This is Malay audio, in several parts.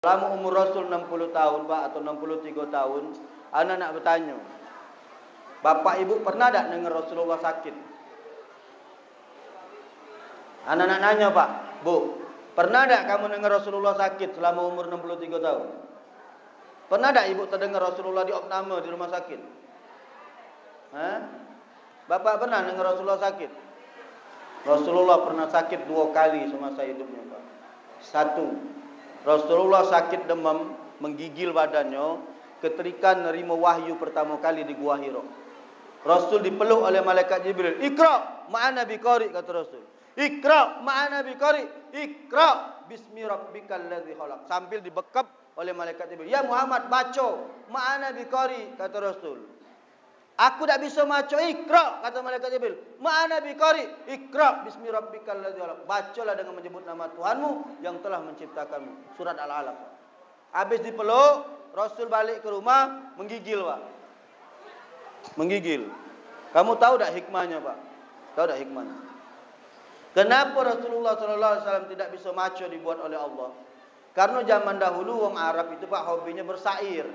Selama umur Rasul 60 tahun Pak, atau 63 tahun, anak nak bertanya, bapak ibu pernah tak dengar Rasulullah sakit? Anak nak nanya Pak, Bu, pernah tak kamu dengar Rasulullah sakit selama umur 63 tahun? Pernah tak ibu terdengar Rasulullah diopname di rumah sakit? Bapak pernah dengar Rasulullah sakit? Rasulullah pernah sakit 2 kali semasa hidupnya Pak. 1, Rasulullah sakit demam, menggigil badannya ketika nerima wahyu pertama kali di Gua Hira. Rasul dipeluk oleh malaikat Jibril. Iqra ma'ana biqari, kata Rasul. Iqra ma'ana biqari. Iqra bismi rabbikal ladzi khalaq. Sambil dibekap oleh malaikat Jibril. Ya Muhammad, baca ma'ana biqari, kata Rasul. Aku tak bisa baca. Iqra, kata malaikat Jibril. Ma'ana biqari. Iqra bismi rabbikal ladzi khalaq. Bacalah dengan menyebut nama Tuhanmu yang telah menciptakanmu. Surat Al-Alaq. Habis dipeluk, Rasul balik ke rumah, menggigil Pak. Menggigil. Kamu tahu tak hikmahnya Pak? Tahu tak hikmahnya? Kenapa Rasulullah SAW tidak bisa baca dibuat oleh Allah? Karena zaman dahulu orang Arab itu Pak hobinya bersair.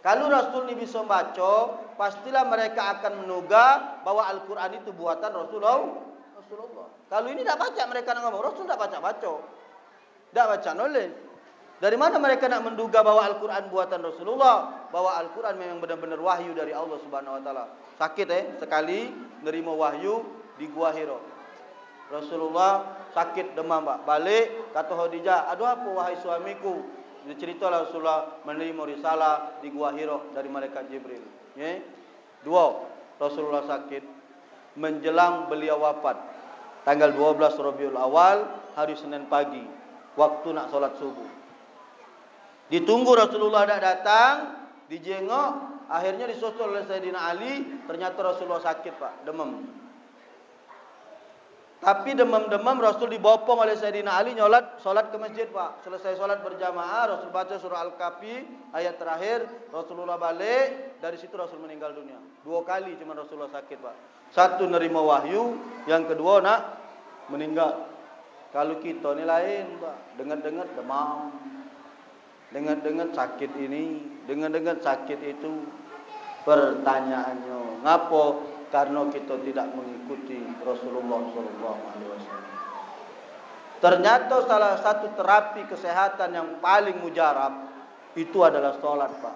Kalau Rasul ini bisa baca, pastilah mereka akan menduga bahwa Al-Quran itu buatan Rasulullah. Kalau ini tak baca, mereka nak ngomong, Rasul tak baca-baca. Tak baca nulis. Dari mana mereka nak menduga bahwa Al-Quran buatan Rasulullah? Bahwa Al-Quran memang benar-benar wahyu dari Allah Subhanahu Wa Taala. Sakit sekali nerima wahyu di Gua Hira. Rasulullah sakit demam Pak. Balik, kata Khadijah, aduh apa wahai suamiku? Dia cerita Rasulullah menerima risalah di Gua Hira dari malaikat Jibril. 2, Rasulullah sakit menjelang beliau wafat. Tanggal 12 Rabiul Awal, hari Senin pagi, waktu nak solat subuh. Ditunggu Rasulullah tak datang, dijengok, akhirnya disusul oleh Sayyidina Ali, ternyata Rasulullah sakit Pak, demam. Tapi demam-demam Rasul dibopong oleh Sayyidina Ali solat ke masjid Pak. Selesai solat berjamaah, Rasul baca surah Al-Kahfi ayat terakhir, Rasulullah balik, dari situ Rasul meninggal dunia. 2 kali cuma Rasulullah sakit Pak. 1 nerima wahyu, yang kedua nak meninggal. Kalau kita ni lain Pak, dengar-dengar demam, dengar-dengar sakit ini, dengar-dengar sakit itu. Pertanyaannya, ngapa? Karena kita tidak mengikuti Rasulullah SAW. Ternyata salah satu terapi kesehatan yang paling mujarab itu adalah sholat Pak.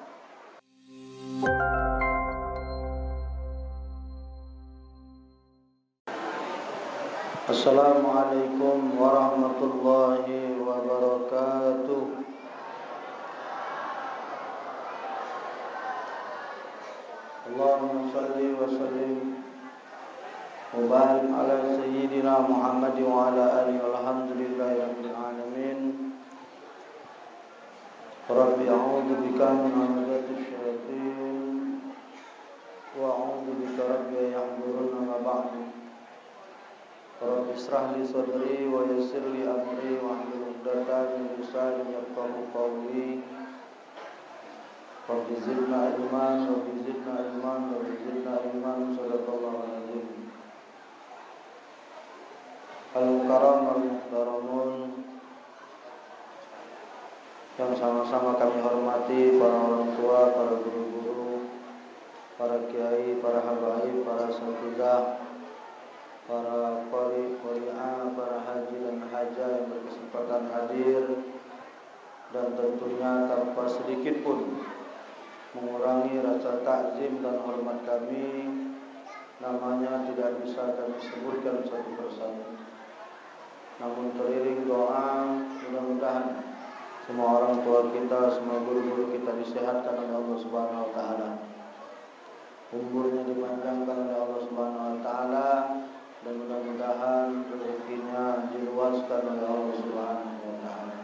Assalamualaikum warahmatullahi wabarakatuh. Allahumma salli wa sallim wa barik ala sayyidina Muhammad wa ala alihi walhamdulillahi rabbil alamin. Rabbi a'udzu bika min hamazati syayatin wa a'udzu bika rabbi yahdurun ma ba'du. Rabbi israh li sadri wa yassir li amri wa hlul 'uqdatam min lisani yafqahu qawli. Rabbi zidna ilman, Rabbi zidna ilman, Rabbi zidna ilman. Sadaqallahu alazim. Al-Mukarram al-Muhtaramun, yang sama-sama kami hormati, para orang tua, para guru-guru, para kiai, para habaib, para asatidzah, para qari, qari'ah, para haji dan hajah yang berkesempatan hadir, dan tentunya tanpa sedikit pun mengurangi rasa takzim dan hormat kami, namanya tidak bisa kami sebutkan satu persatu. Namun teriring doa, mudah-mudahan semua orang tua kita, semua guru-guru kita disehatkan oleh Allah Subhanahu Wa Taala, umurnya dipanjangkan oleh Allah Subhanahu Wa Taala, dan mudah-mudahan rezekinya diluaskan oleh Allah Subhanahu Wa Taala.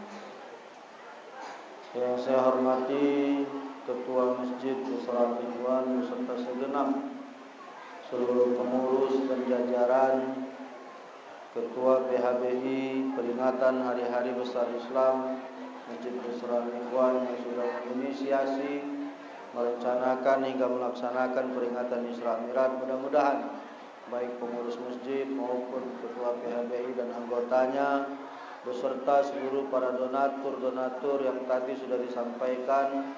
Yang saya hormati Ketua Masjid Nusrat Ridwan beserta segenap seluruh pengurus dan jajaran, Ketua PHBI peringatan Hari-Hari Besar Islam Masjid Nusrat Ridwan yang sudah menginisiasi, merencanakan hingga melaksanakan peringatan Isra Mi'raj. Mudah-mudahan baik pengurus masjid maupun Ketua PHBI dan anggotanya beserta seluruh para donatur yang tadi sudah disampaikan,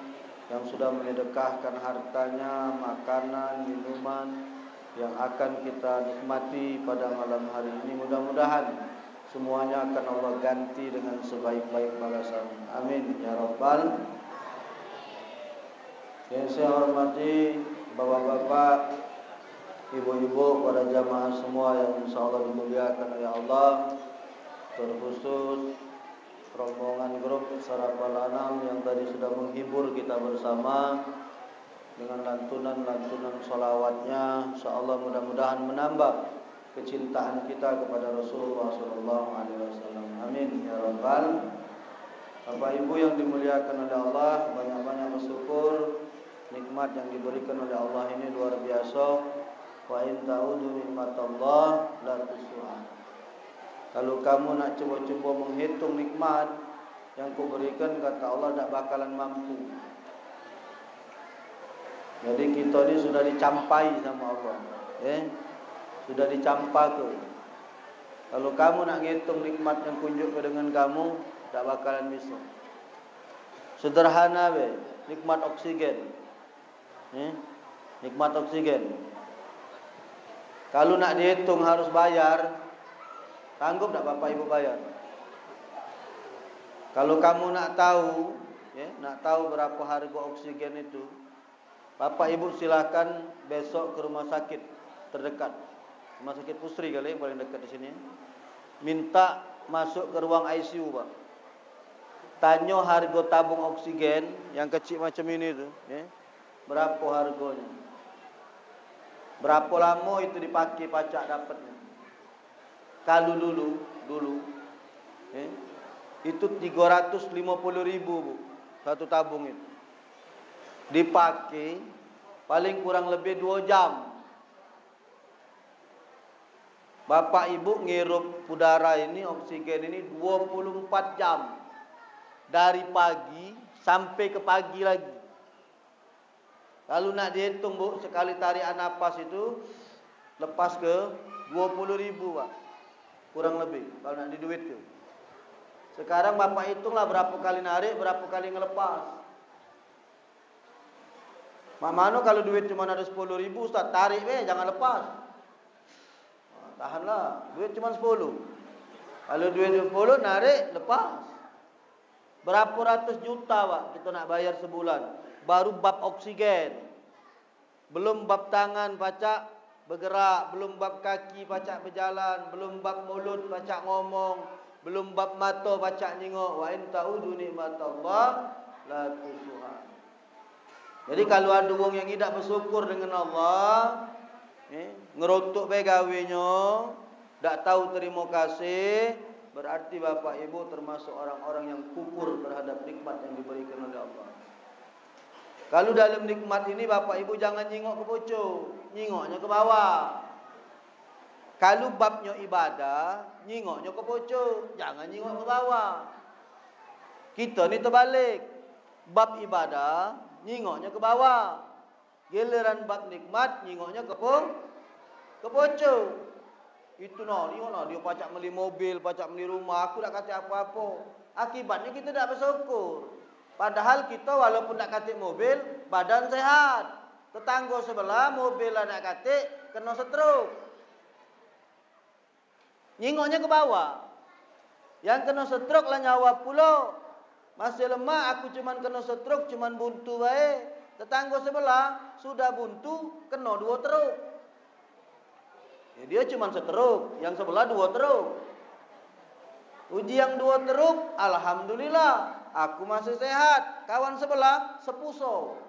yang sudah menyedekahkan hartanya, makanan, minuman yang akan kita nikmati pada malam hari ini. Mudah-mudahan semuanya akan Allah ganti dengan sebaik-baik balasan. Amin ya rabbal. Yang saya hormati bapak-bapak, ibu-ibu, para jamaah semua yang insyaallah dimuliakan oleh Allah, terkhusus rombongan grup Sarafal Anam yang tadi sudah menghibur kita bersama dengan lantunan-lantunan sholawatnya. InsyaAllah mudah-mudahan menambah kecintaan kita kepada Rasulullah SAW. Amin ya rabbal. Bapak Ibu yang dimuliakan oleh Allah, banyak-banyak bersyukur. Nikmat yang diberikan oleh Allah ini luar biasa. Wa in ta'udu nikmatallah la tusuha. Kalau kamu nak cuba-cuba menghitung nikmat yang kuberikan, kata Allah, tak bakalan mampu. Jadi kita ni sudah dicampai sama Allah, sudah dicampakan. Kalau kamu nak ngitung nikmat yang kunjuk ke dengan kamu, tak bakalan bisa. Sederhana be, nikmat oksigen, nikmat oksigen. Kalau nak dihitung harus bayar. Sanggup tak Bapak Ibu bayar? Kalau kamu nak tahu, nak tahu berapa harga oksigen itu, Bapak Ibu silakan besok ke rumah sakit terdekat, rumah sakit Pusri kali yang paling dekat di sini. Minta masuk ke ruang ICU, Pak. Tanya harga tabung oksigen yang kecil macam ini tu, berapa harganya? Berapa lama itu dipakai pacak dapatnya? Kalau dulu itu 350.000 bu, satu tabung itu dipakai paling kurang lebih 2 jam. Bapak Ibu ngirup udara ini, oksigen ini 24 jam, dari pagi sampai ke pagi lagi. Kalau nak dihitung bu, sekali tarikan nafas itu lepas ke 20.000 Pak, kurang lebih kalau nak di duit tu. Sekarang Bapak hitunglah berapa kali narik, berapa kali ngelepas. Mana kalau duit cuma ada 10.000, Ustaz, tarik jangan lepas. Tahanlah, duit cuma 10. Kalau duit 10 narik, lepas. Berapa ratus juta Pak kita nak bayar sebulan, baru bab oksigen. Belum bab tangan pacak bergerak, belum bab kaki pacak berjalan, belum bab mulut pacak ngomong, belum bab mata pacak nyengok. Wa in ta'udu nikmatallah la tusuha. Jadi kalau ada orang yang tidak bersyukur dengan Allah, ngerotok bae gawenya, tak tahu terima kasih, berarti Bapak Ibu termasuk orang-orang yang kufur terhadap nikmat yang diberikan oleh Allah. Kalau dalam nikmat ini Bapak Ibu jangan nyingok ke pucuk, nyingoknya ke bawah. Kalau babnya ibadah, nyingoknya ke pucuk, jangan nyingok ke bawah. Kita ni terbalik. Bab ibadah, nyingoknya ke bawah. Giliran bab nikmat, nyingoknya ke pucuk. Itu lihatlah dia pacak beli mobil, pacak beli rumah, aku tak kata apa-apa. Akibatnya kita tak bersyukur. Padahal kita walaupun nak katik mobil, badan sehat. Tetangga sebelah mobil lah nak katik, kena stroke. Nyingoknya ke bawah. Yang kena stroke lah nyawa pula. Masih lemah, aku cuman kena stroke, cuman buntu baik. Tetangga sebelah sudah buntu, kena 2 truk. Ya, dia cuman stroke, yang sebelah 2 truk. Uji yang 2 truk, alhamdulillah. Aku masih sehat. Kawan sebelah sepuso.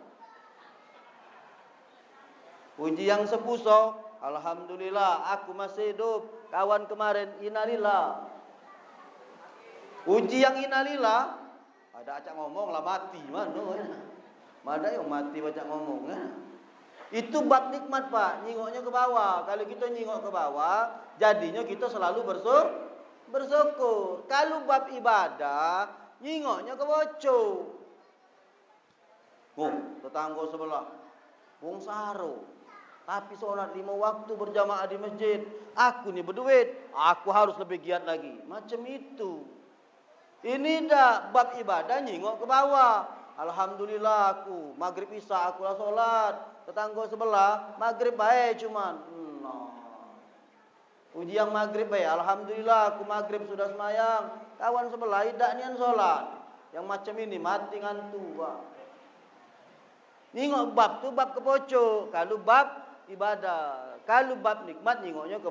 Uji yang sepuso, alhamdulillah. Aku masih hidup. Kawan kemarin, innalillah. Uji yang innalillah, ada acak ngomong lah mati. Mana yang mati acak ngomong. Itu bab nikmat Pak. Nyingoknya ke bawah. Kalau kita nyingok ke bawah, jadinya kita selalu bersyukur. Kalau bab ibadah, nyingoknya ke bocor. Tetangga sebelah wong saro, tapi sholat 5 waktu berjamaah di masjid. Aku ni berduit, aku harus lebih giat lagi. Macam itu. Ini dah bab ibadah nyingok ke bawah. Alhamdulillah aku maghrib isya aku lah solat. Tetangga sebelah maghrib baik cuman. Uji yang maghrib baik. Alhamdulillah aku maghrib sudah semayang. Kawan sebelah tidak nian solat. Yang macam ini mati ngantuk. Nyingok bab tu bab kepocok. Kalau bab ibadah, kalau bab nikmat nyingoknya ke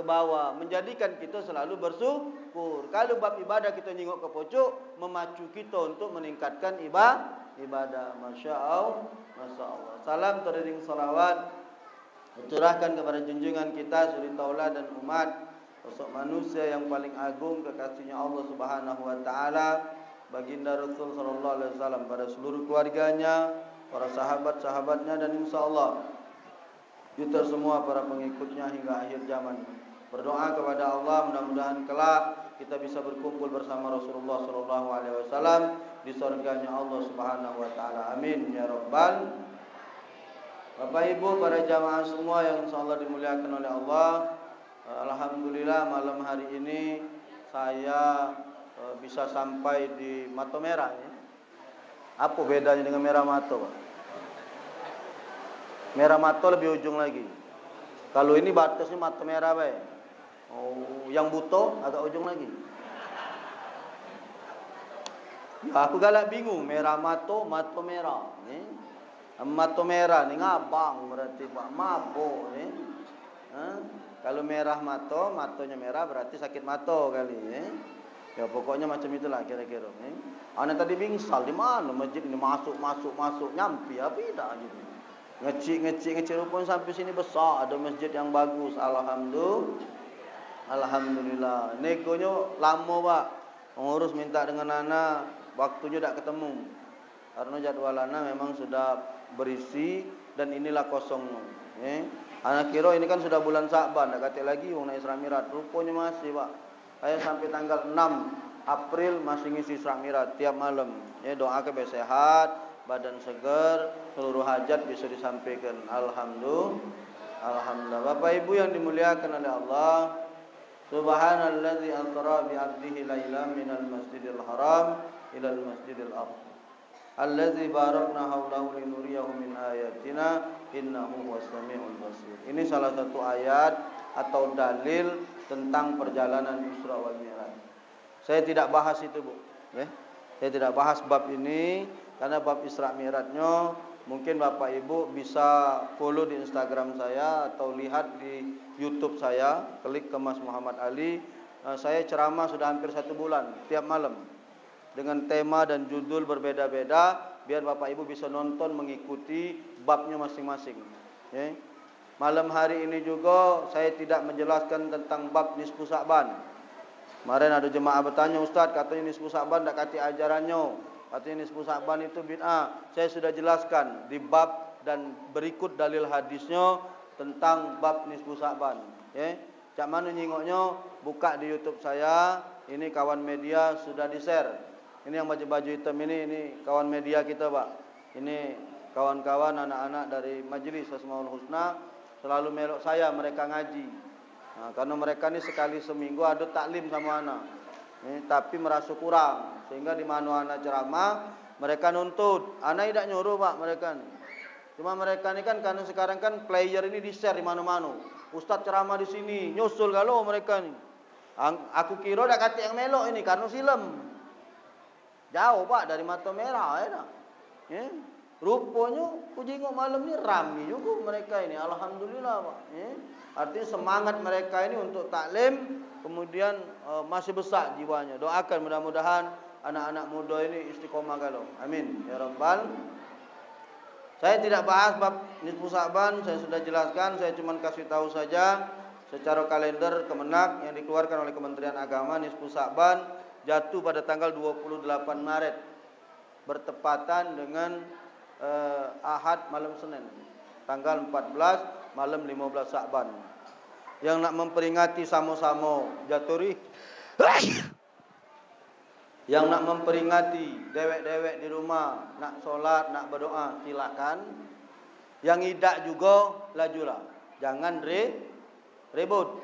bawah, menjadikan kita selalu bersyukur. Kalau bab ibadah kita nyingok ke pojok, memacu kita untuk meningkatkan ibadah. Masya Allah. Salam teriring salawat tercurahkan kepada junjungan kita suri taula dan umat, sosok manusia yang paling agung, kekasihnya Allah Subhanahu wa taala, baginda Rasul sallallahu alaihi wasallam, pada seluruh keluarganya, para sahabat-sahabatnya, dan insyaallah kita semua para pengikutnya hingga akhir zaman. Berdoa kepada Allah mudah-mudahan kelak kita bisa berkumpul bersama Rasulullah sallallahu alaihi wasallam di surganya Allah Subhanahu wa taala. Amin ya rabbal. Bapak Ibu, para jamaah semua yang insyaallah dimuliakan oleh Allah, alhamdulillah malam hari ini saya bisa sampai di Mato Merah ya. Apa bedanya dengan Merah Mato, Pak? Merah Mato lebih ujung lagi. Kalau ini batasnya Mato Merah, Pak. Oh, yang Buto agak ujung lagi. Ya, aku galak bingung. Merah Mato, Mato Merah. Mato Merah ni ngabang berarti Pak mabuk. Kalau merah mato, matonya merah berarti sakit mato kali. Ya pokoknya macam itulah kira-kira. Anak tadi bingsal di mana masjid ini masuk nyampi apa tidak gitu. Ngecik rupanya sampai sini besar, ada masjid yang bagus. Alhamdulillah. Negonya lama, Pak. Mengurus minta dengan anak, waktunya tak ketemu. Karena jadwal anak memang sudah berisi dan inilah kosong. Anak kira ini kan sudah bulan Sa'ban, tak kata lagi wong nak Isra Mi'raj. Rupanya masih, Pak. Saya sampai tanggal 6 April masih ngisi Isra Mi'raj tiap malam. Doa ke sehat, badan segar, seluruh hajat bisa disampaikan. Alhamdulillah. Bapak Ibu yang dimuliakan oleh Allah, subhanallazi asra bi 'abdihi lailan minal masjidil haram ilal masjidil aqsa allazi barakna haulahu linuriyahu min ayatina innahu huwas-sami'ul basir. Ini salah satu ayat atau dalil tentang perjalanan Isra wal Mi'raj. Saya tidak bahas itu, Bu. Saya tidak bahas bab ini karena bab Isra Mi'rajnya mungkin Bapak Ibu bisa follow di Instagram saya atau lihat di YouTube saya, klik ke Mas Muhammad Ali. Saya ceramah sudah hampir 1 bulan tiap malam dengan tema dan judul berbeda-beda biar Bapak Ibu bisa nonton mengikuti babnya masing-masing. Malam hari ini juga saya tidak menjelaskan tentang bab nisfu Sa'ban. Kemarin ada jemaah bertanya, Ustaz, katanya nisfu Sa'ban tak kati ajarannya. Katanya nisfu Sa'ban itu bid'ah. Saya sudah jelaskan di bab dan berikut dalil hadisnya tentang bab nisfu Sa'ban. Cak mana nyingoknya, buka di YouTube saya. Ini kawan media sudah di-share. Ini yang baju hitam ini kawan media kita, Pak. Ini kawan-kawan anak-anak dari Majelis Asmaul Husna selalu melok saya mereka ngaji. Karena mereka ni sekali seminggu ada taklim sama anak. Tapi merasa kurang sehingga di mana anak ceramah mereka nuntut. Anak tidak nyuruh, Pak, mereka. Cuma mereka ni kan karena sekarang kan player ini di-share di mana-mana. Ustaz ceramah di sini, nyusul kalau mereka ni. Aku kira dak kata yang melok ini karena silem. Jauh, Pak, dari Mato Merah rupanya kujingok malam ni ramai juga mereka ini. Alhamdulillah, Pak. Artinya semangat mereka ini untuk taklim kemudian masih besar jiwanya. Doakan mudah-mudahan anak-anak muda ini istiqomah kalau. Amin ya rabbal. Saya tidak bahas bab nisfu Sa'ban, saya sudah jelaskan, saya cuma kasih tahu saja secara kalender Kemenak yang dikeluarkan oleh Kementerian Agama, nisfu Sa'ban jatuh pada tanggal 28 Maret bertepatan dengan Ahad malam Senin tanggal 14 malam 15 Sa'ban. Yang nak memperingati sama-sama jaturi yang nak memperingati dewek-dewek di rumah nak solat, nak berdoa silakan. Yang idak juga lajulah, jangan ribut.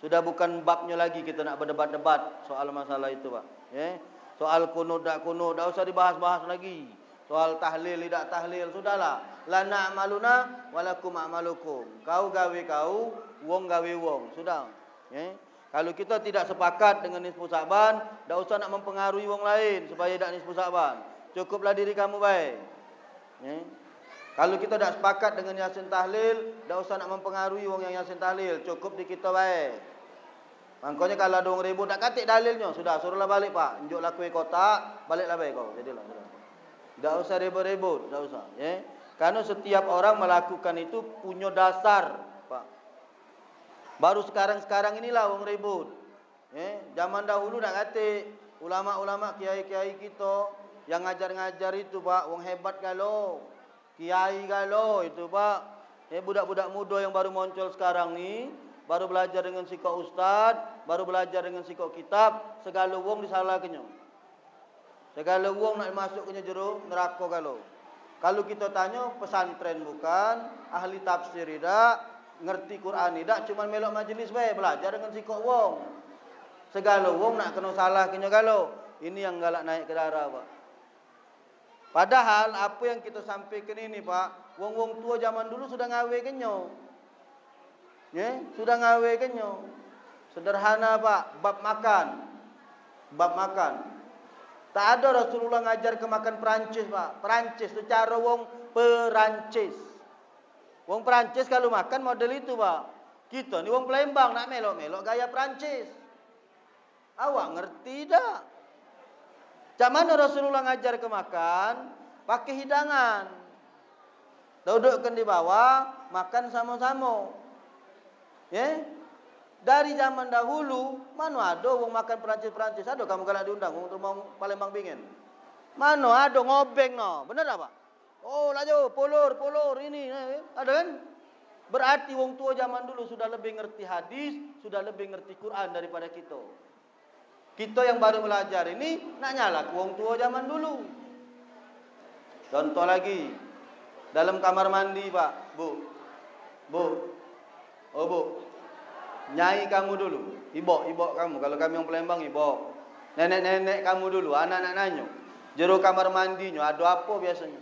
Sudah bukan babnya lagi kita nak berdebat-debat soal masalah itu, Pak. Ya. Soal kunut tak usah dibahas-bahas lagi. Soal tahlil tidak tahlil, sudahlah. La na'maluna walakum a'malukum. Kau gawe kau, wong gawe wong. Sudah. Ya. Kalau kita tidak sepakat dengan nisfu Sa'ban, tak usah nak mempengaruhi wong lain supaya tak nisfu Sa'ban. Cukuplah diri kamu baik. Ya. Kalau kita tak sepakat dengan Yasin tahlil, tak usah nak mempengaruhi wong yang Yasin tahlil. Cukup di kita baik. Makanya kalau ada orang ribut, tak katik dalilnya. Sudah, suruhlah balik pak. Unjuklah kuih kotak, baliklah baik kau. Jadilah. Tak usah ribut-ribut. Tak usah. Ya. Karena setiap orang melakukan itu punya dasar. Pak. Baru sekarang-sekarang inilah orang ribut. Ya. Zaman dahulu tak katik. Ulama-ulama, kiai-kiai kita yang ngajar-ngajar itu pak. Orang hebat kalau. Kiai kalau itu pak. Budak-budak muda yang baru muncul sekarang ni. Baru belajar dengan sikok ustaz, baru belajar dengan sikok kitab, segala wong disalahkannya. Segala wong nak masuk ke jero neraka kalau. Kalau kita tanya pesantren bukan, ahli tafsir tidak, ngerti Quran tidak, cuma melok majlis bae belajar dengan sikok wong. Segala wong nak kena salahkannya kalau. Ini yang galak naik ke darah, Pak. Padahal apa yang kita sampaikan ini, Pak, wong-wong tua zaman dulu sudah ngawe kenyo. Ya, sudah ngawe kenyo. Sederhana pak, bab makan. Bab makan. Tak ada Rasulullah ngajar ke makan Perancis pak. Perancis secara wong Perancis. Wong Perancis kalau makan model itu pak. Kita ni wong Palembang nak melok-melok gaya Perancis. Awak ngerti tak? Cak mana Rasulullah ngajar ke makan? Pakai hidangan. Dudukkan di bawah, makan sama-sama. Ya, dari zaman dahulu mana ada wong makan Perancis-Perancis ada kamu kalau diundang untuk mau Palembang bingin. Mana ada ngobeng no. Benar tak Pak? Oh, laju polur ini ada kan? Berarti wong tua zaman dulu sudah lebih ngerti hadis, sudah lebih ngerti Quran daripada kita. Kita yang baru belajar ini nak nyalak wong tua zaman dulu. Contoh lagi. Dalam kamar mandi, Pak. Bu. Oh bu, nyai kamu dulu, ibok kamu. Kalau kami yang Palembang ibok, nenek kamu dulu, anak-anak nanyo. Jero kamar mandinya ada apa biasanya?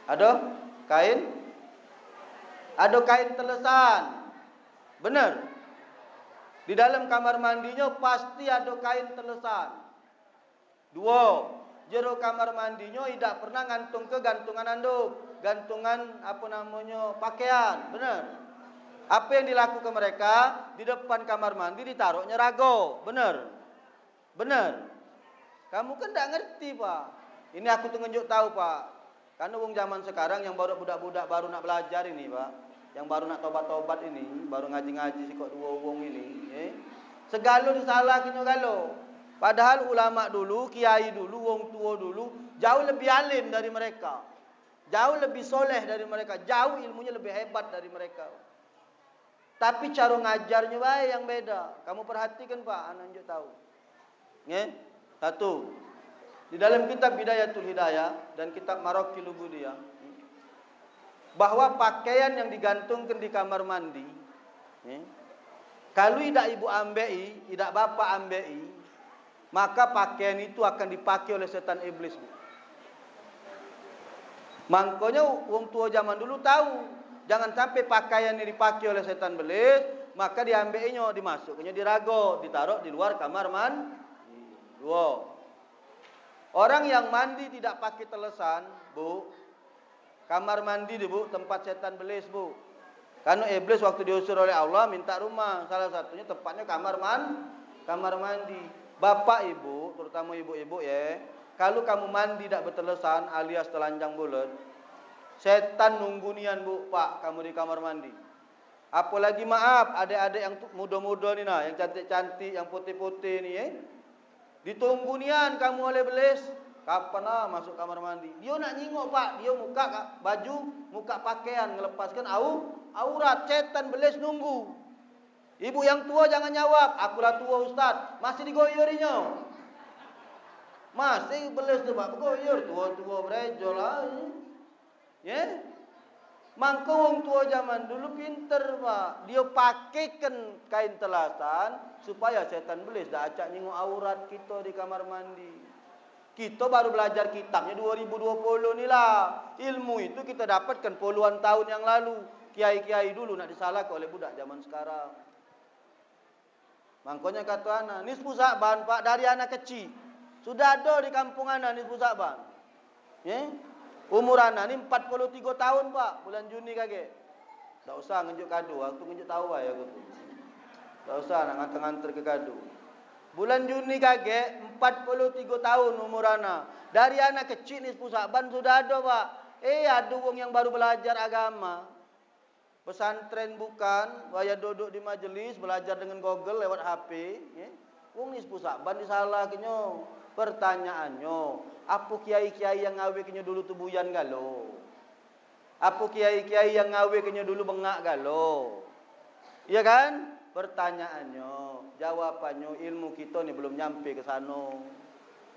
Ada kain? Ada kain telesan, benar? Di dalam kamar mandinya pasti ada kain telesan. Dua, jero kamar mandinya tidak pernah gantung ke gantungan anduk. Gantungan apa namanya pakaian, benar. Apa yang dilakukan mereka di depan kamar mandi ditaruhnya rago, benar. Kamu kan tidak ngerti pak. Ini aku tunjuk tahu pak. Karena wong zaman sekarang yang baru budak-budak baru nak belajar ini pak, yang baru nak tobat-tobat ini, baru ngaji-ngaji si kok dua wong ini, segala disalahkan galo. Padahal ulama dulu, kiai dulu, wong tua dulu jauh lebih alim dari mereka. Jauh lebih soleh dari mereka. Jauh ilmunya lebih hebat dari mereka. Tapi cara ngajarnya baik yang beda. Kamu perhatikan Pak, anak juga tahu. Satu. Di dalam kitab Bidayatul Hidayah dan kitab Maraqil Ubudiyah, bahwa pakaian yang digantungkan di kamar mandi, kalau tidak ibu ambei, tidak bapak ambei, maka pakaian itu akan dipakai oleh setan iblis. Makanya wong tua zaman dulu tahu, jangan sampai pakaian ini dipakai oleh setan belis, maka diambilnya, dimasukkannya di rago, ditaruh di luar kamar mandi. Dua. Orang yang mandi tidak pakai telesan, Bu, kamar mandi Bu, tempat setan belis, Bu. Karena iblis waktu diusir oleh Allah minta rumah, salah satunya tempatnya kamar mandi. Bapak ibu, terutama ibu-ibu ya. Kalau kamu mandi tidak bertelesan alias telanjang bulat, setan nunggu nian Bu, Pak, kamu di kamar mandi. Apalagi maaf, adik-adik yang muda-muda ni nah, yang cantik-cantik, yang putih-putih ni ditunggu nian kamu oleh belis. Kapan masuk kamar mandi? Dia nak nyingok Pak, dia muka baju, muka pakaian, melepaskan aurat, setan belis nunggu. Ibu yang tua jangan jawab, akulah tua Ustaz, masih digoyorinya. Masih belis tu Pak, goyor tua-tua berejol lah. Ya. Mangko wong tua zaman dulu pinter, Pak. Dia pakaikan kain telasan supaya setan belis dah acak nyingok aurat kita di kamar mandi. Kita baru belajar kitabnya 2020 ni lah. Ilmu itu kita dapatkan puluhan tahun yang lalu. Kiai-kiai dulu nak disalahkan oleh budak zaman sekarang. Mangkonya kata anak, nisfu Sa'ban Pak dari anak kecil. Sudah ada di kampung anak nisfu Sa'ban. Umur anak ni 43 tahun Pak, bulan Juni kage. Tak usah ngenjuk kado, aku ngenjuk tahu ya aku tu. Tak usah nak nganter-nganter ke kado. Bulan Juni kage 43 tahun umur anak. Dari anak kecil nisfu Sa'ban sudah ada Pak. Ada wong yang baru belajar agama. Pesantren bukan, waya duduk di majelis belajar dengan Google lewat HP, wong nisfu Sa'ban disalahkannya. Pertanyaannya, apa kiai-kiai yang ngawe kenyo dulu tubuyan galo? Apa kiai-kiai yang ngawe kenyo dulu bengak galo? Iya kan? Pertanyaannya, jawabannya ilmu kita ni belum nyampe ke sana.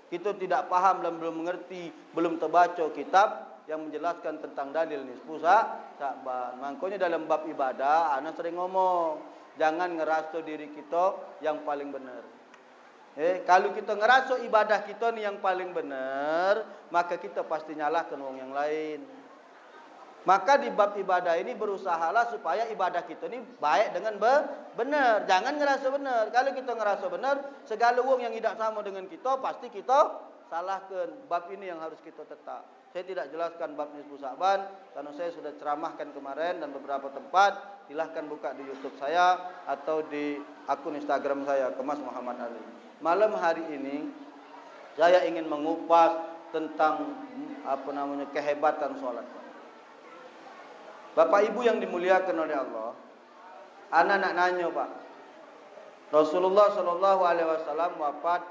Kita tidak paham dan belum mengerti, belum terbaca kitab yang menjelaskan tentang dalil nisfu Sa'ban. Makanya dalam bab ibadah, ana sering ngomong, jangan ngerasa diri kita yang paling benar. Kalau kita ngerasa ibadah kita ni yang paling benar, maka kita pasti nyalahkan orang yang lain. Maka di bab ibadah ini berusahalah supaya ibadah kita ni baik dengan benar. Jangan ngerasa benar. Kalau kita ngerasa benar, segala orang yang tidak sama dengan kita pasti kita salahkan. Bab ini yang harus kita tetap. Saya tidak jelaskan bab nisfu Sa'ban karena saya sudah ceramahkan kemarin dan beberapa tempat. Silahkan buka di YouTube saya atau di akun Instagram saya, Kemas Muhammad Ali. Malam hari ini saya ingin mengupas tentang kehebatan solat. Bapak Ibu yang dimuliakan oleh Allah, ana nak nanya Pak. Rasulullah sallallahu alaihi wasallam wafat,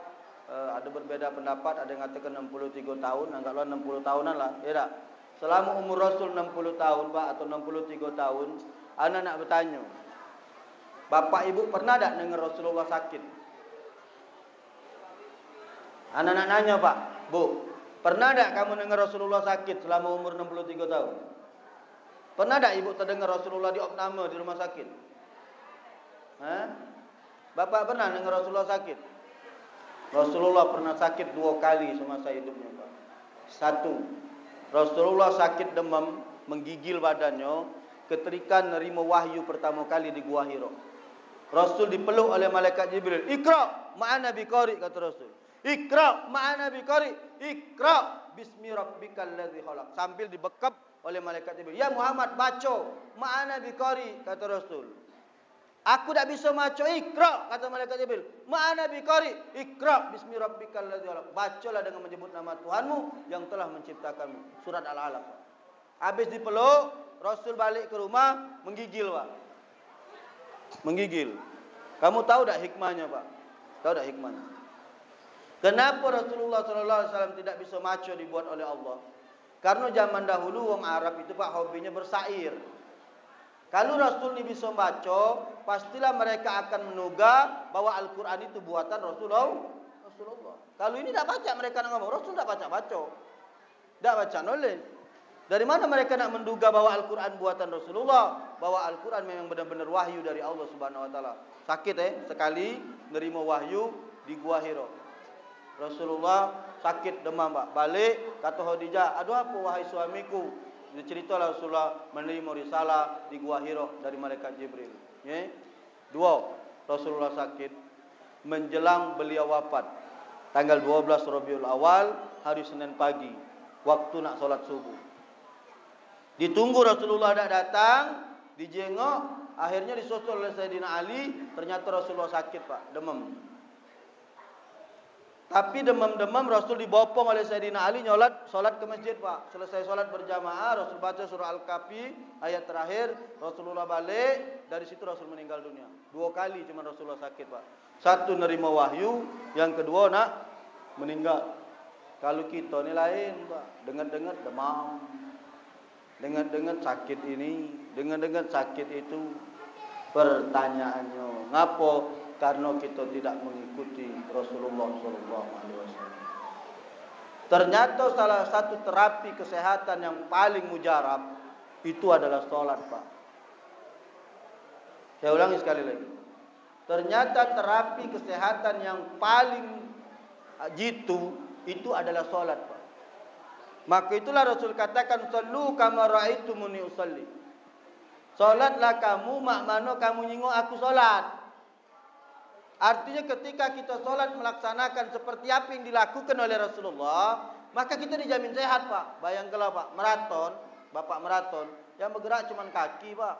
ada berbeda pendapat, ada yang mengatakan 63 tahun, anggaplah 60 tahunan lah, ya tak? Selama umur Rasul 60 tahun Pak atau 63 tahun, ana nak bertanya. Bapak Ibu pernah tak dengar Rasulullah sakit? Ana nak nanya Pak, Bu, pernah tak kamu dengar Rasulullah sakit selama umur 63 tahun? Pernah tak Ibu terdengar Rasulullah diopname di rumah sakit? Bapak pernah dengar Rasulullah sakit? Rasulullah pernah sakit 2 kali semasa hidupnya Pak. 1, Rasulullah sakit demam, menggigil badannya ketika nerima wahyu pertama kali di Gua Hira. Rasul dipeluk oleh malaikat Jibril. Iqra ma'ana biqari, kata Rasul. Iqra ma'ana biqari. Iqra bismi rabbikal ladzi khalaq. Sambil dibekap oleh malaikat Jibril. Ya Muhammad, baca ma'ana biqari, kata Rasul. Aku tak bisa baca. Iqra, kata malaikat Jibril. Ma'ana biqari. Iqra bismi rabbikal ladzi khalaq. Bacalah dengan menyebut nama Tuhanmu yang telah menciptakanmu. Surat Al-Alaq. Habis dipeluk, Rasul balik ke rumah, menggigil Pak. Menggigil. Kamu tahu tak hikmahnya Pak? Tahu tak hikmahnya? Kenapa Rasulullah SAW tidak bisa maco dibuat oleh Allah? Karena zaman dahulu orang Arab itu Pak hobinya bersair. Kalau Rasul ini bisa baca, pastilah mereka akan menduga bahwa Al-Quran itu buatan Rasulullah. Kalau ini tak baca, mereka nak ngomong Rasul tak baca-baca, tak baca nulis. Dari mana mereka nak menduga bahwa Al-Quran buatan Rasulullah, bahwa Al-Quran memang benar-benar wahyu dari Allah Subhanahu Wa Taala? Sakit sekali nerima wahyu di Gua Hira. Rasulullah sakit demam Pak. Balik kata Khadijah, "Aduh apa wahai suamiku?" Dia ceritalah Rasulullah menerima risalah di Gua Hira dari malaikat Jibril. 2, Rasulullah sakit menjelang beliau wafat. Tanggal 12 Rabiul Awal, hari Senin pagi, waktu nak solat subuh. Ditunggu Rasulullah tak datang, dijengok, akhirnya disusul oleh Sayyidina Ali. Ternyata Rasulullah sakit Pak, demam. Tapi demam-demam Rasul dibopong oleh Sayyidina Ali solat ke masjid Pak. Selesai solat berjamaah, Rasul baca surah Al-Kahfi ayat terakhir, Rasulullah balik, dari situ Rasul meninggal dunia. 2 kali cuma Rasulullah sakit Pak. 1 nerima wahyu, yang kedua nak meninggal. Kalau kita ni lain Pak, dengar-dengar demam, dengar-dengar sakit ini, dengar-dengar sakit itu. Pertanyaannya, ngapa? Karena kita tidak mengikuti Rasulullah SAW. Ternyata salah satu terapi kesehatan yang paling mujarab Itu adalah sholat, Pak. Saya ulangi sekali lagi. Ternyata terapi kesehatan yang paling jitu itu adalah sholat, Pak. Maka itulah Rasul katakan, "Shallu kama ra'aitumuni usalli." Sholatlah kamu mak mano kamu nyingok aku sholat. Artinya ketika kita sholat melaksanakan seperti apa yang dilakukan oleh Rasulullah, maka kita dijamin sehat, Pak. Bayangkanlah, Pak, maraton, bapak maraton, yang bergerak cuma kaki, Pak.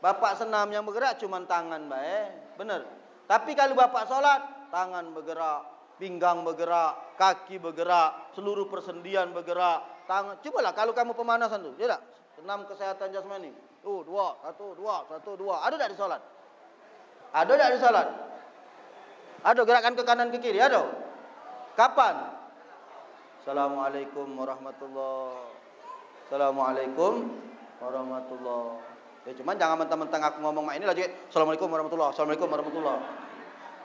Bapak senam yang bergerak cuma tangan, baik, benar. Tapi kalau bapak sholat, tangan bergerak, pinggang bergerak, kaki bergerak, seluruh persendian bergerak, tangan. Cobalah kalau kamu pemanasan tuh, ya tak? Senam kesehatan jasmani. 2, 1, 2, 1, 2. Ada tak di sholat? Ada tak di sholat? Ada gerakan ke kanan ke kiri? Ada? Kapan? Assalamualaikum warahmatullahi. Assalamualaikum warahmatullahi. Ya cuman jangan mentang-mentang aku ngomong mak ini lagi. Assalamualaikum warahmatullahi. Assalamualaikum warahmatullahi.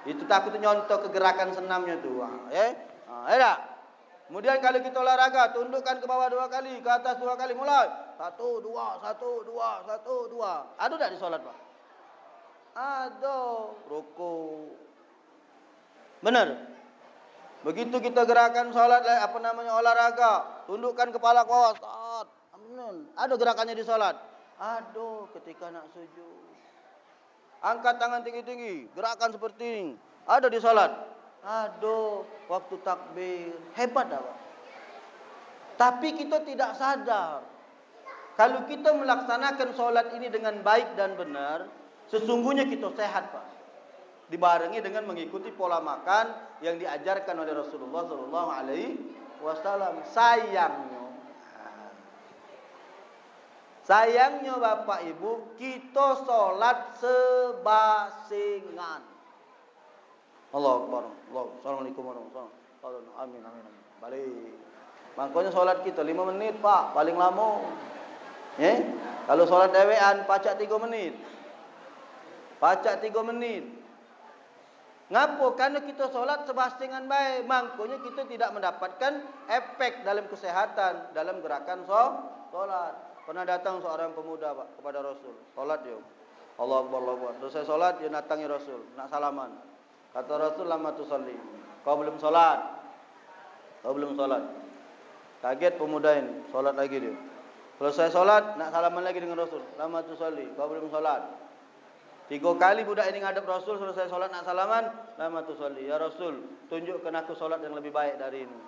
Itu tak aku tuh nyontoh ke gerakan senamnya tuh. Ya. Kemudian kalau kita olahraga, tundukkan ke bawah 2 kali, ke atas 2 kali, mulai. 1, 2, 1, 2, 1, 2. Ada tak di sholat, Pak? Ada. Ruku. Benar. Begitu kita gerakan sholat, olahraga, tundukkan kepala ke bawah. Ada gerakannya di sholat. Ada ketika nak sujud. Angkat tangan tinggi-tinggi, gerakan seperti ini. Ada di sholat. Ada waktu takbir. Hebat tak, Pak? Tapi kita tidak sadar. Kalau kita melaksanakan sholat ini dengan baik dan benar, sesungguhnya kita sehat, Pak. Dibarengi dengan mengikuti pola makan yang diajarkan oleh Rasulullah SAW. Sayangnya Bapak Ibu, kita sholat sebasengan. Allah Akbar. Assalamualaikum warahmatullahi wabarakatuh. Amin. Balik. Makanya sholat kita 5 menit, Pak, paling lama. Kalau sholat dewean pacak 3 menit. Pacak 3 menit. Ngapo? Karena kita sholat sebasengan baik. Makanya kita tidak mendapatkan efek dalam kesehatan dalam gerakan sholat. Pernah datang seorang pemuda, Pak, kepada Rasul. Sholat dia. Allah Akbar, Allah Akbar. Terus saya sholat, dia datangi Rasul, nak salaman. Kata Rasul, lama tusalli. Kau belum sholat. Kaget pemuda ini, sholat lagi dia. Kalau saya sholat, nak salaman lagi dengan Rasul. Lama tusalli. Kau belum sholat. 3 kali budak ini ngadep Rasul, selesai sholat nak salaman. Lama tusalli. Ya Rasul, tunjukkan aku sholat yang lebih baik dari ini.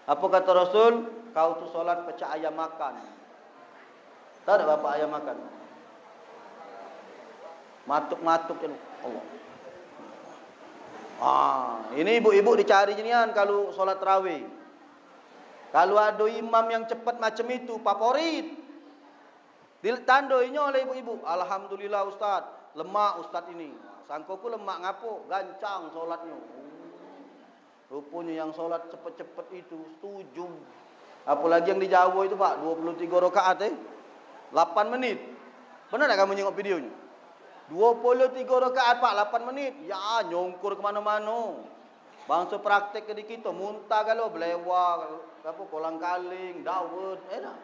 Apa kata Rasul? Kau tu sholat pecah ayam makan. Tahu tak bapak ayam makan? Matuk-matuk je. Allah. Ini ibu-ibu dicari jenian kalau solat tarawih. Kalau ada imam yang cepat macam itu, favorit. Ditandoinya oleh ibu-ibu. Alhamdulillah Ustaz, lemak Ustaz ini. Sangkoku lemak ngapo? Gancang solatnya. Rupanya yang solat cepat-cepat itu setuju. Apalagi yang di Jawa itu, Pak, 23 rakaat 8 menit. Benar tak kamu tengok videonya? 23 rakaat, Pak, 8 menit. Ya, nyongkur ke mana-mana. Bangsa praktek ke kita, muntah kalau belewa, kolang kaling, dawet, enak.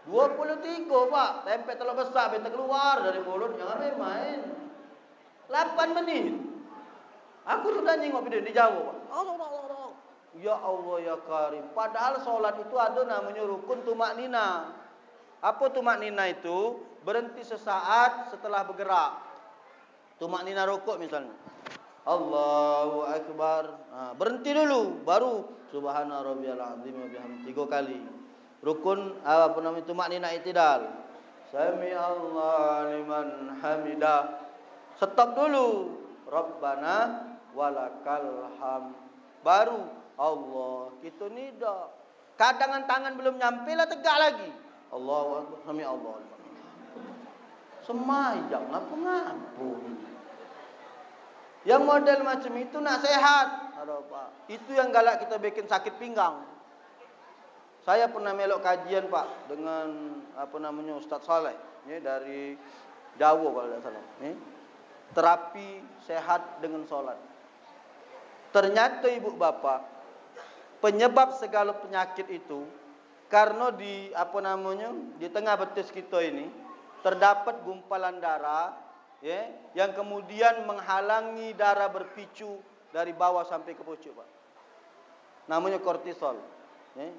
23, Pak. Tempe telur besar, beta keluar dari mulut, jangan main. 8 menit. Aku sudah tengok video di Jawa, Pak. Ya Allah ya Karim. Padahal solat itu ada namanya rukun tumak nina. Apa tumak nina itu? Berhenti sesaat setelah bergerak. Tumak nina rukuk misalnya. Allahu Akbar. Berhenti dulu, baru Subhana rabbiyal azim wa bihamdihi 3 kali. Rukun tumak nina i'tidal. Sami Allah liman hamidah. Stop dulu. Rabbana walakal hamd. Baru Allah. Kita nida. Kadang tangan belum nyampe lah tegak lagi. Allahu Akbar. Sami Allah. Semayang apa ngapu. Yang model macam itu nak sehat. Pak. Itu yang galak kita bikin sakit pinggang. Saya pernah melok kajian, Pak, dengan Ustaz Saleh, dari Jawa kalau tidak salah. Terapi sehat dengan solat. Ternyata ibu bapak, penyebab segala penyakit itu Karena di di tengah betis kita ini terdapat gumpalan darah, ya, yang kemudian menghalangi darah berpicu dari bawah sampai ke pucuk, Pak. Namanya kortisol. Ya.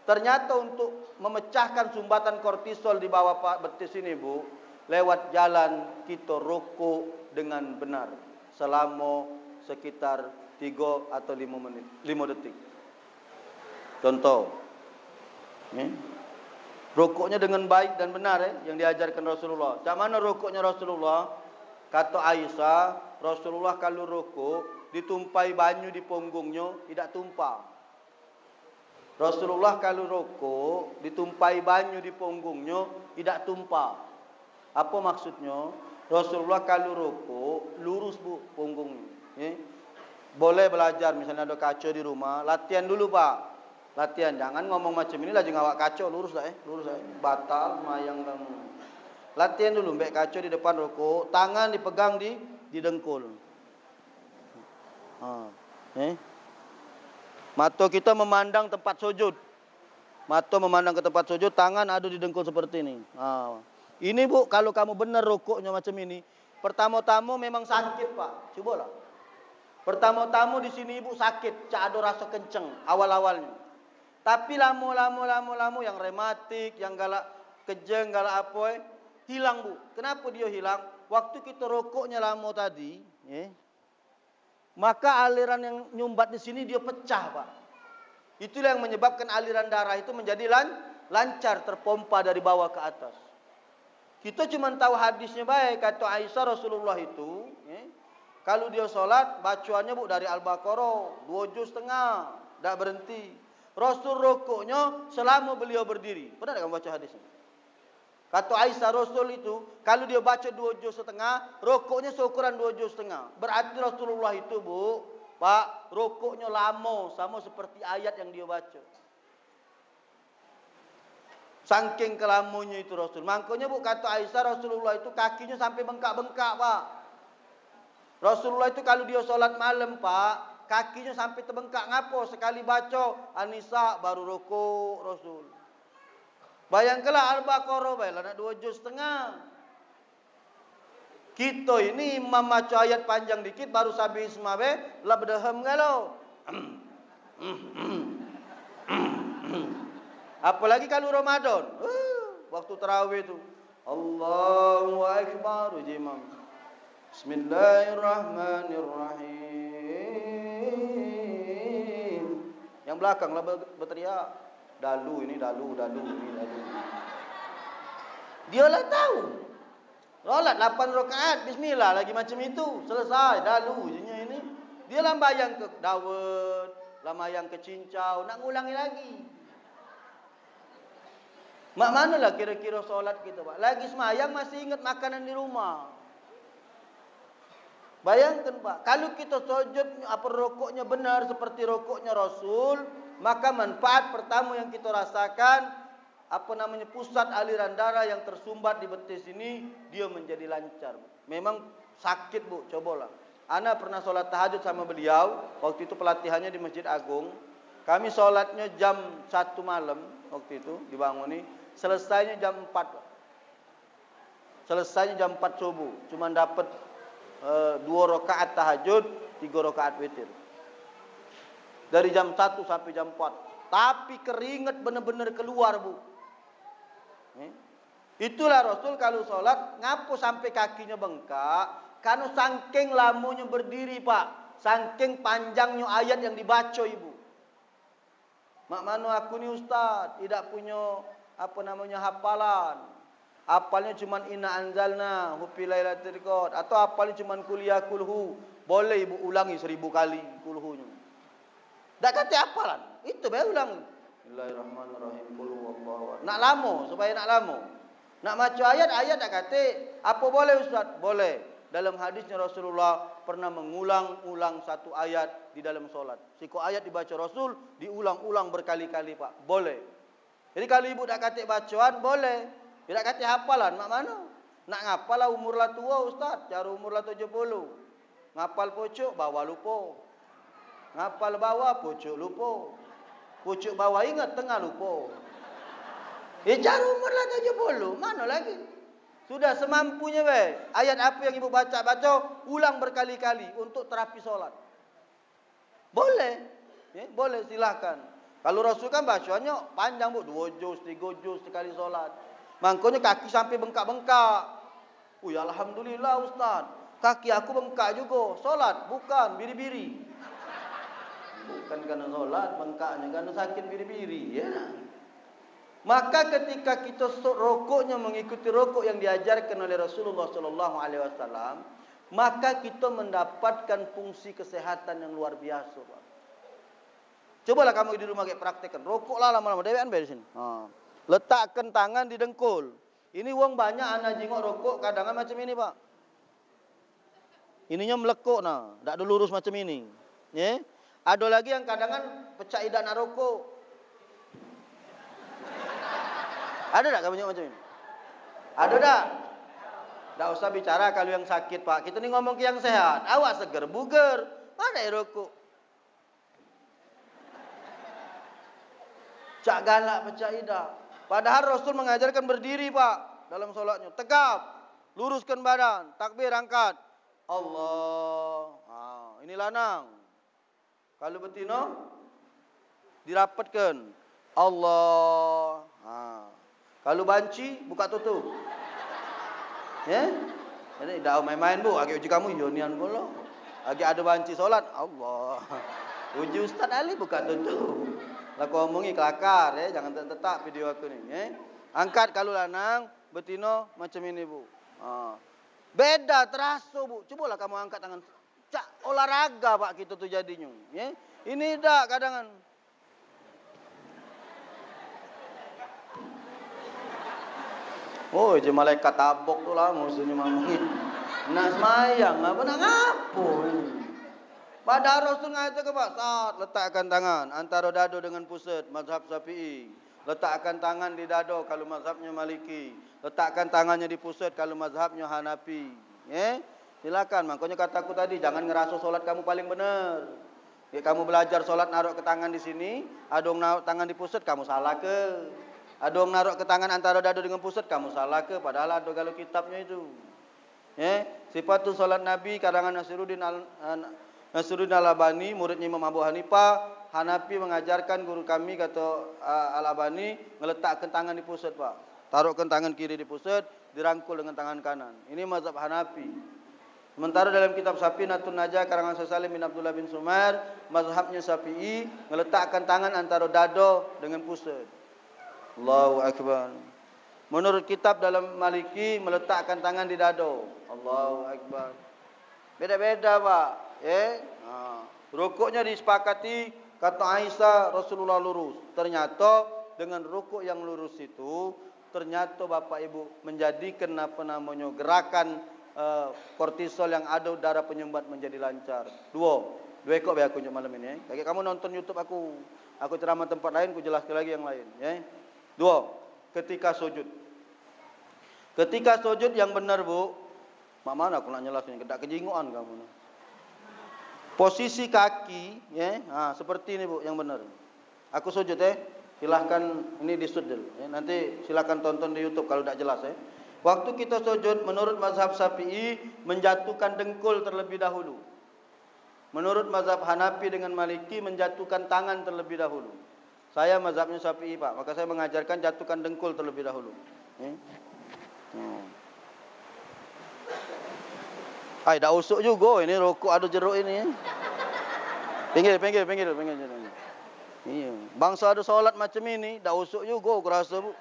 Ternyata untuk memecahkan sumbatan kortisol di bawah betis ini, Bu, lewat jalan kita rokok dengan benar selama sekitar 3 atau 5 menit, 5 detik. Contoh, rokoknya dengan baik dan benar, yang diajarkan Rasulullah. Macam mana rokoknya Rasulullah? Kata Aisyah, Rasulullah kalau rokok ditumpai banyu di punggungnya tidak tumpah. Rasulullah kalau rokok ditumpai banyu di punggungnya tidak tumpah. Apa maksudnya? Rasulullah kalau rokok lurus, Bu, punggungnya. Boleh belajar, misalnya ada kaca di rumah, latihan dulu, Pak. Latihan, jangan ngomong macam ini lagi ngawak kaca, lurus dah, lurus dah. Batal mayang kamu. Latihan dulu, mbek kaca di depan rokok, tangan dipegang di dengkul. Mata kita memandang tempat sujud. Mata memandang ke tempat sujud, tangan ada di dengkul seperti ini. Ini, Bu, kalau kamu benar rokoknya macam ini, pertama-tama memang sakit, Pak. Cobalah. Pertama-tama di sini Ibu sakit, cak ada rasa kenceng awal-awalnya. Tapi lama yang rematik, yang galak kejeng, galak apa, hilang, Bu. Kenapa dia hilang? Waktu kita rokoknya lama tadi, maka aliran yang nyumbat di sini dia pecah, Pak. Itulah yang menyebabkan aliran darah itu menjadi lancar, terpompa dari bawah ke atas. Kita cuma tahu hadisnya baik, kata Aisyah, Rasulullah itu, kalau dia sholat, bacaannya, Bu, dari Al-Baqarah 2 juz setengah, tak berhenti. Rasul rokoknya selama beliau berdiri. Pernah tak kamu baca hadisnya? Kata Aisyah, Rasul itu kalau dia baca 2 juz setengah, rokoknya seukuran 2 juz setengah. Berarti Rasulullah itu, Bu, Pak, rokoknya lama sama seperti ayat yang dia baca. Saking kelamunya itu Rasul. Makanya, Bu, kata Aisyah, Rasulullah itu kakinya sampai bengkak-bengkak, Pak. Rasulullah itu kalau dia sholat malam, Pak, kakinya sampai terbengkak. Ngapo? Sekali baca An-Nisa baru rokok Rasul. Bayangkanlah Al-Baqarah, bayanglah nak 2 juz setengah. Kita ini imam baca ayat panjang dikit baru sabi isma be, lah berdehem galau. Apalagi kalau Ramadan. Waktu tarawih itu. Allahu Akbar, imam. Bismillahirrahmanirrahim. Yang belakanglah berteriak, dalu ini, dalu ini, dalu. Dialah tahu. Solat 8 rakaat, bismillah lagi macam itu, selesai, dalu ini. Dia lambayang ke Dawud, lambayang ke Cincau, nak ngulangi lagi. Mak manalah kira-kira solat kita, Pak. Lagi semayang masih ingat makanan di rumah. Bayangkan, Pak, kalau kita sujud rokoknya benar seperti rokoknya Rasul, maka manfaat pertama yang kita rasakan, pusat aliran darah yang tersumbat di betis ini, dia menjadi lancar. Memang sakit, Bu, cobalah. Ana pernah sholat tahajud sama beliau, waktu itu pelatihannya di Masjid Agung. Kami sholatnya jam 1 malam, waktu itu dibanguni, selesainya jam 4. Pak. Selesainya jam 4 subuh, cuma dapat 2 rakaat tahajud, 3 rakaat witir. Dari jam 1 sampai jam 4. Tapi keringat benar-benar keluar, Bu. Itulah Rasul kalau sholat, ngapu sampai kakinya bengkak? Karena saking lamanya berdiri, Pak. Saking panjangnya ayat yang dibaca, Ibu. Mak mano aku ni ustaz, tidak punya hafalan. Hafalnya cuma inna anzalna fi lailatul qadar, atau hafalnya cuma kuliah kulhu. Boleh Ibu ulangi 1000 kali kulhunya. Tak kata hafalan. Itu bae ulang. Bismillahirrahmanirrahim. Qul huwallahu ahad. Nak lama, supaya nak lama. Nak baca ayat tak kata. Apa boleh ustaz? Boleh. Dalam hadisnya Rasulullah pernah mengulang-ulang satu ayat di dalam solat. Siko ayat dibaca Rasul, diulang-ulang berkali-kali, Pak. Boleh. Jadi kalau ibu tak kata bacaan, boleh. Tidak kata hafalan, mak mana? Nak ngapal lah umur lah tua ustaz, cara umur lah 70. Ngapal pucuk, bawah lupa. Ngapal bawah, pucuk lupa. Pucuk bawah ingat, tengah lupa. Cara umur lah 70. Mana lagi? Sudah semampunya be. Ayat apa yang ibu baca, ulang berkali-kali untuk terapi solat. Boleh. Boleh silahkan. Kalau Rasul kan bacanya panjang bu. 2 juz, 3 juz sekali solat. Makanya kaki sampai bengkak-bengkak. Ya Alhamdulillah Ustaz. Kaki aku bengkak juga. Solat. Bukan biri-biri. Bukan karena solat bengkaknya. Karena sakit biri-biri. Ya. Maka ketika kita rokoknya mengikuti rokok yang diajarkan oleh Rasulullah SAW, maka kita mendapatkan fungsi kesehatan yang luar biasa. Pak. Cobalah kamu di rumah kayak praktekkan. Rokoklah lama-lama. Dewan di sini. Letakkan tangan di dengkul. Ini wong banyak anak jengok rokok kadang macam ini Pak. Ininya melekuk nah. Tak ada lurus macam ini. Ya. Ada lagi yang kadang pecah idak nak rokok. Ada tak kamu macam ini? Ada tak? Tak usah bicara kalau yang sakit Pak. Kita ni ngomong ke yang sehat. Awak seger, buger. Mana yang rokok? Cak galak pecah idak. Padahal Rasul mengajarkan berdiri Pak. Dalam solatnya. Tegap. Luruskan badan. Takbir angkat. Allah. Ini lanang. Kalau betina. Dirapatkan. Allah. Kalau banci, buka tutup. Ya? Jadi dah main-main bu, agak uji kamu yonian pula. Agak ada banci solat, Allah. Uji Ustaz Ali buka tutup. Lah kau omongi kelakar ya, jangan tetap video aku ni, ya. Angkat kalau lanang, betina macam ini bu. Beda terasa bu. Cubalah kamu angkat tangan. Cak olahraga Pak kita tu jadinya, ya. Ini dah kadang. Oh, je malaikat tabok tu lah musuhnya mamangin. Nak semayang apa nak ngapo ni? Pada Rasul ngajak ke Pak, saat letakkan tangan antara dado dengan pusat mazhab Syafi'i. Letakkan tangan di dado kalau mazhabnya Maliki. Letakkan tangannya di pusat kalau mazhabnya Hanafi. Silakan. Makanya kataku tadi jangan ngerasa solat kamu paling benar. Kamu belajar solat naruh ke tangan di sini, adong naruh tangan di pusat kamu salah ke? Ada orang naruh ke tangan antara dado dengan pusat, kamu salah ke? Padahal ada kalau kitabnya itu. Sifat tu solat Nabi karangan Nasiruddin Al-Albani, muridnya Imam Abu Hanifah. Hanafi mengajarkan guru kami kata Al-Albani meletakkan tangan di pusat Pak. Taruhkan tangan kiri di pusat, dirangkul dengan tangan kanan. Ini mazhab Hanafi. Sementara dalam kitab Safinatun Najah karangan Salim bin Abdullah bin Sumair, mazhabnya Syafi'i meletakkan tangan antara dado dengan pusat. Allahu Akbar. Menurut kitab dalam Maliki meletakkan tangan di dado. Allahu Akbar. Beda-beda Pak. Rukuknya disepakati kata Aisyah Rasulullah lurus. Ternyata dengan rukuk yang lurus itu ternyata Bapak Ibu menjadikan gerakan kortisol yang ada darah penyumbat menjadi lancar. Dua ekor biar aku malam ini. Bagi kamu nonton YouTube aku ceramah tempat lain, aku jelaskan lagi yang lain. Dua, ketika sujud. Ketika sujud yang benar bu, mana aku nak jelasin, kedak kejinguan kamu. Posisi kaki, seperti ini bu, yang benar. Aku sujud silahkan ini di sudut. Nanti silahkan tonton di YouTube kalau tidak jelas. Waktu kita sujud, menurut mazhab Syafi'i menjatuhkan dengkul terlebih dahulu. Menurut mazhab Hanafi dengan Maliki menjatuhkan tangan terlebih dahulu. Saya mazhabnya Syafi'i Pak, maka saya mengajarkan jatuhkan dengkul terlebih dahulu. Dah usuk juga ini rokok ada jeruk ini. Pinggir. Iya. Bangsa ada solat macam ini, dah usuk juga aku rasa bu.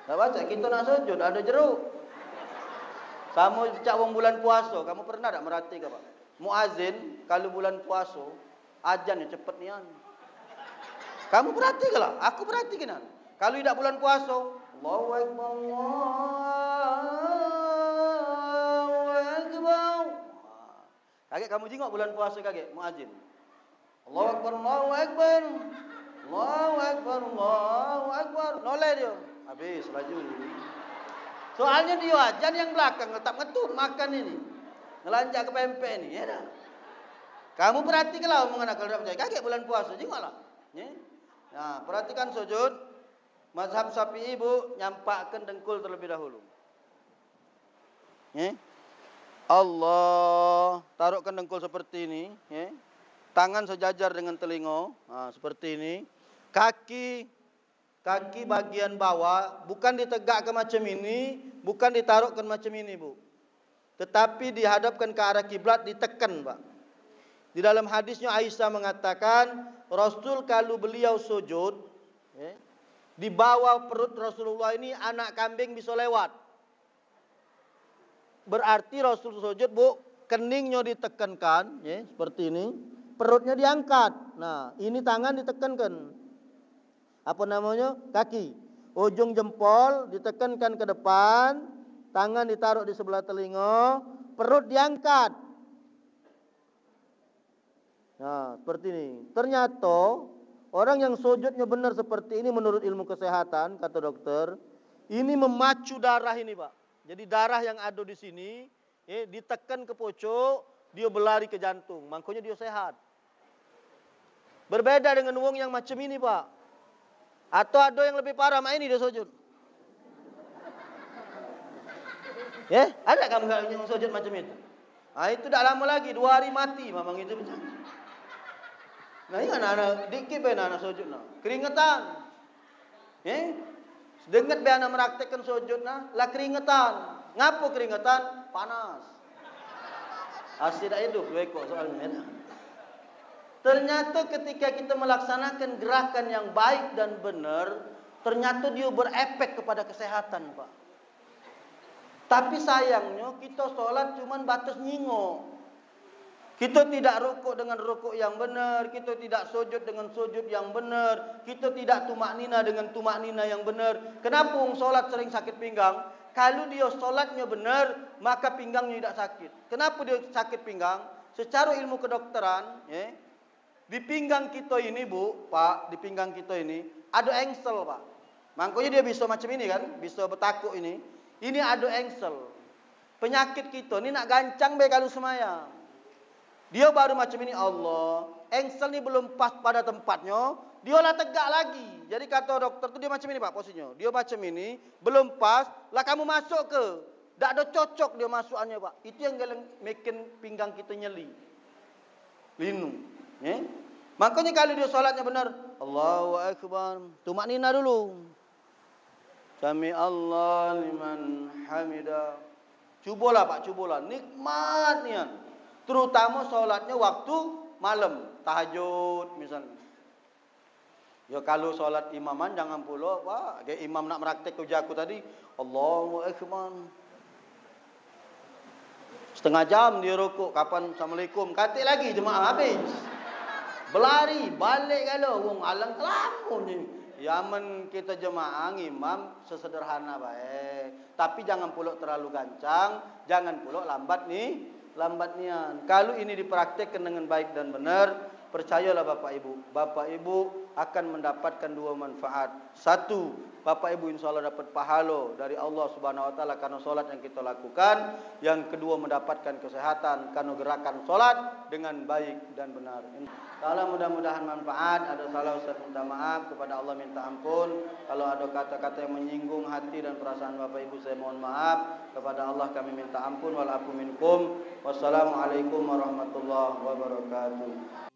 Dah baca kita nak sujud ada jeruk. Sama cak wong bulan puasa, kamu pernah tak merhati ke Pak? Muazin kalau bulan puasa ajannya cepat nian. Kamu perhatikan lah, aku perhatikan. Kalau tidak bulan puasa, Allahu Akbar, Allahu Akbar. Kaget kamu jengok bulan puasa kaget, muazin. Allahu Akbar, Allahu Akbar, Allahu Akbar, Allahu Akbar. Noleh dia, habis laju. Soalnya dia ajan yang belakang tetap ngetuk makan ini, ngelanjak ke pempek ini, ya dah. Kamu perhatikanlah omongan aku kalau tidak percaya. Kaget bulan puasa, jengoklah. Nah, perhatikan sujud. Mazhab Syafi'i Bu, nyampakkan dengkul terlebih dahulu. Allah, taruhkan dengkul seperti ini, tangan sejajar dengan telinga, seperti ini. Kaki bagian bawah bukan ditegakkan macam ini, bukan ditaruhkan macam ini Bu, tetapi dihadapkan ke arah kiblat, ditekan Pak. Di dalam hadisnya Aisyah mengatakan, Rasul kalau beliau sujud, di bawah perut Rasulullah ini anak kambing bisa lewat. Berarti Rasul sujud Bu, keningnya ditekankan, seperti ini, perutnya diangkat. Nah, ini tangan ditekankan. Apa namanya? Kaki. Ujung jempol ditekankan ke depan, tangan ditaruh di sebelah telinga, perut diangkat. Nah, seperti ini. Ternyata orang yang sujudnya benar seperti ini menurut ilmu kesehatan, kata dokter, ini memacu darah ini Pak. Jadi darah yang ada di sini, ditekan ke pocok, dia berlari ke jantung. Makanya dia sehat. Berbeda dengan wong yang macam ini Pak. Atau ada yang lebih parah, ini dia sujud. Ada kamu yang sujud macam itu? Itu tak lama lagi, 2 hari mati memang itu. Nah, ini anak-anak dikit anak sujud nah. Keringetan. Dengat be anak meraktekkan sujud nah, lah keringetan. Ngapo keringetan? Panas. Asli tak hidup dua ekor soalnya. Ternyata ketika kita melaksanakan gerakan yang baik dan benar, ternyata dia berefek kepada kesehatan, Pak. Tapi sayangnya kita sholat cuman batas nyingo. Kita tidak rukuk dengan rukuk yang benar, kita tidak sujud dengan sujud yang benar, kita tidak tumak nina dengan tumak nina yang benar. Kenapa orang solat sering sakit pinggang? Kalau dia solatnya benar, maka pinggangnya tidak sakit. Kenapa dia sakit pinggang? Secara ilmu kedokteran, di pinggang kita ini Bu, Pak, di pinggang kita ini ada engsel Pak. Makanya dia bisa macam ini kan, bisa bertakuk ini. Ini ada engsel. Penyakit kita ini nak gancang be kalau semayang. Dia baru macam ini, Allah, engsel ni belum pas pada tempatnya, dia lah tegak lagi. Jadi kata dokter tu dia macam ini Pak posisinya. Dia macam ini, belum pas, lah kamu masuk ke. Tak ada cocok dia masukannya Pak. Itu yang bikin pinggang kita nyeli. Linu. Makanya kalau dia solatnya benar, Allahu Akbar, tumak nina dulu. Sami Allah liman hamidah. Cubalah Pak, cubalah. Nikmat niat. Terutama solatnya waktu malam, tahajud misalnya. Ya kalau solat imaman jangan pula Pak, kayak imam nak meraktek kerja aku tadi, Allahu Akbar. Setengah jam dia rukuk, kapan Assalamualaikum, katik lagi jemaah habis. Berlari, balik kalau wong alang kelamun ni. Yaman kita jemaah imam sesederhana baik, tapi jangan pula terlalu gancang, jangan pula lambat nih. Lambatnya. Kalau ini dipraktikkan dengan baik dan benar, percayalah Bapak Ibu. Bapak Ibu akan mendapatkan 2 manfaat. 1, Bapak Ibu insyaAllah dapat pahala dari Allah Subhanahu Wa Taala karena solat yang kita lakukan. Yang kedua mendapatkan kesehatan karena gerakan solat dengan baik dan benar. Kalau mudah-mudahan manfaat. Ada salah Ustaz minta maaf, kepada Allah minta ampun. Kalau ada kata-kata yang menyinggung hati dan perasaan Bapak Ibu saya mohon maaf. Kepada Allah kami minta ampun. Wal afu minkum. Wassalamualaikum warahmatullahi wabarakatuh.